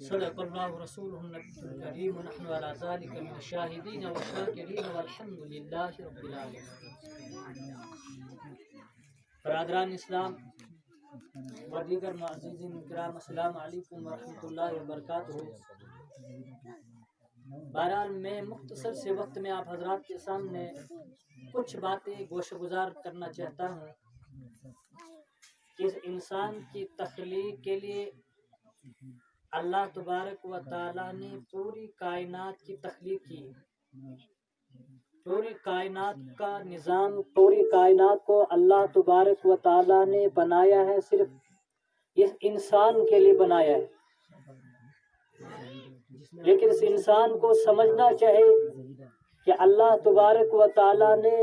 صدق اللہ رسولہ النبی الکریم ونحن علی ذلک من الشاہدین والشاکرین والحمد للہ رب العالمین۔ برادران اسلام و دیگر معززین کرام، السلام علیکم ورحمۃ اللہ وبرکاتہ۔ بہرحال میں مختصر سے وقت میں آپ حضرات کے سامنے کچھ باتیں گوشہ گزار کرنا چاہتا ہوں کہ اس انسان کی تخلیق کے لیے اللہ تبارک و تعالیٰ نے پوری کائنات کی تخلیق کی۔ پوری کائنات کا نظام، پوری کائنات کو اللہ تبارک و تعالیٰ نے بنایا ہے، صرف اس انسان کے لیے بنایا ہے۔ لیکن اس انسان کو سمجھنا چاہے کہ اللہ تبارک و تعالیٰ نے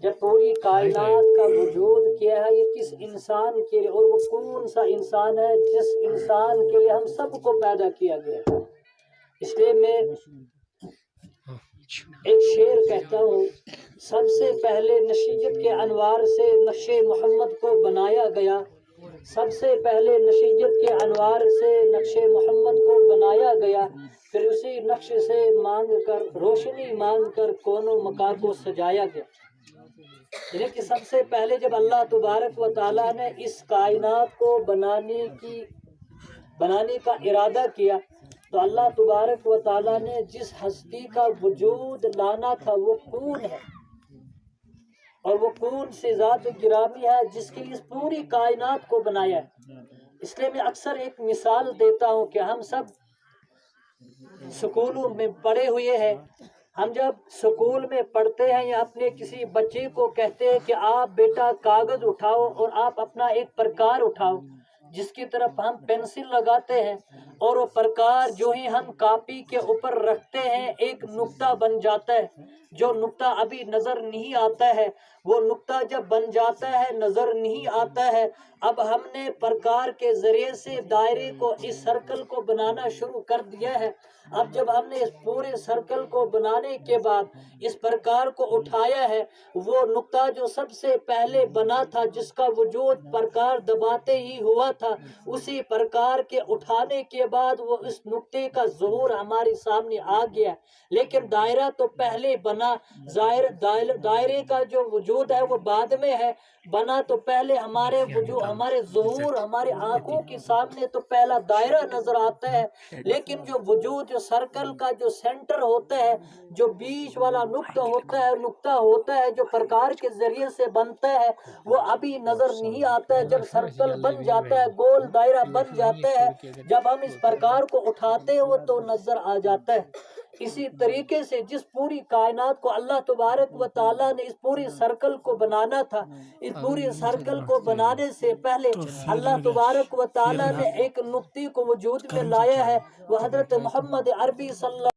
جب پوری کائنات کا وجود کیا ہے، یہ کس انسان کے لیے، اور وہ کون سا انسان ہے جس انسان کے لیے ہم سب کو پیدا کیا گیا ہے۔ اس لیے میں ایک شعر کہتا ہوں، سب سے پہلے نشیت کے انوار سے نقش محمد کو بنایا گیا، سب سے پہلے نشیت کے انوار سے نقش محمد کو بنایا گیا، پھر اسی نقش سے مانگ کر روشنی مانگ کر کون و مکان کو سجایا گیا۔ یعنی کہ سب سے پہلے جب اللہ تبارک و تعالیٰ نے اس کائنات کو بنانے کا ارادہ کیا تو اللہ تبارک و تعالیٰ نے جس ہستی کا وجود لانا تھا وہ کون ہے، اور وہ کون سے ذات گرامی ہے جس کے لیے اس پوری کائنات کو بنایا ہے۔ اس لیے میں اکثر ایک مثال دیتا ہوں کہ ہم سب سکولوں میں پڑھے ہوئے ہیں۔ ہم جب سکول میں پڑھتے ہیں یا اپنے کسی بچے کو کہتے ہیں کہ آپ بیٹا کاغذ اٹھاؤ اور آپ اپنا ایک پرکار اٹھاؤ، جس کی طرف ہم پینسل لگاتے ہیں، اور وہ پرکار جو ہی ہم کاپی کے اوپر رکھتے ہیں ایک نقطہ بن جاتا ہے۔ جو نقطہ ابھی نظر نہیں آتا ہے، وہ نقطہ جب بن جاتا ہے نظر نہیں آتا ہے۔ اب ہم نے پرکار کے ذریعے سے دائرے کو، اس سرکل کو بنانا شروع کر دیا ہے۔ اب جب ہم نے اس پورے سرکل کو بنانے کے بعد اس پرکار کو اٹھایا ہے، وہ نقطہ جو سب سے پہلے بنا تھا، جس کا وجود پرکار دباتے ہی ہوا تھا، اسی پرکار کے اٹھانے کے بعد وہ اس نقطے کا ظہور ہمارے سامنے آ گیا۔ لیکن دائرہ تو پہلے بنا، دائرے کا جو وجود ہے وہ بعد میں ہے۔ بنا تو پہلے ہمارے وجود، ہمارے ظہور، ہمارے آنکھوں کے سامنے تو پہلا دائرہ نظر آتا ہے، لیکن جو وجود، جو سرکل کا جو سینٹر ہوتا ہے، جو بیچ والا نقطہ ہوتا ہے جو پرکار کے ذریعے سے بنتا ہے، وہ ابھی نظر نہیں آتا ہے۔ جب سرکل بن جاتا ہے، گول دائرہ بن جاتا ہے، جب ہم اس پرکار کو اٹھاتے ہیں وہ تو نظر آ جاتا ہے۔ اسی طریقے سے جس پوری کائنات کو اللہ تبارک و تعالیٰ نے اس پوری سرکل کو بنانا تھا، اس پوری سرکل کو بنانے سے پہلے اللہ تبارک و تعالیٰ نے ایک نقطے کو وجود میں لایا ہے، وہ حضرت محمد عربی صلی اللہ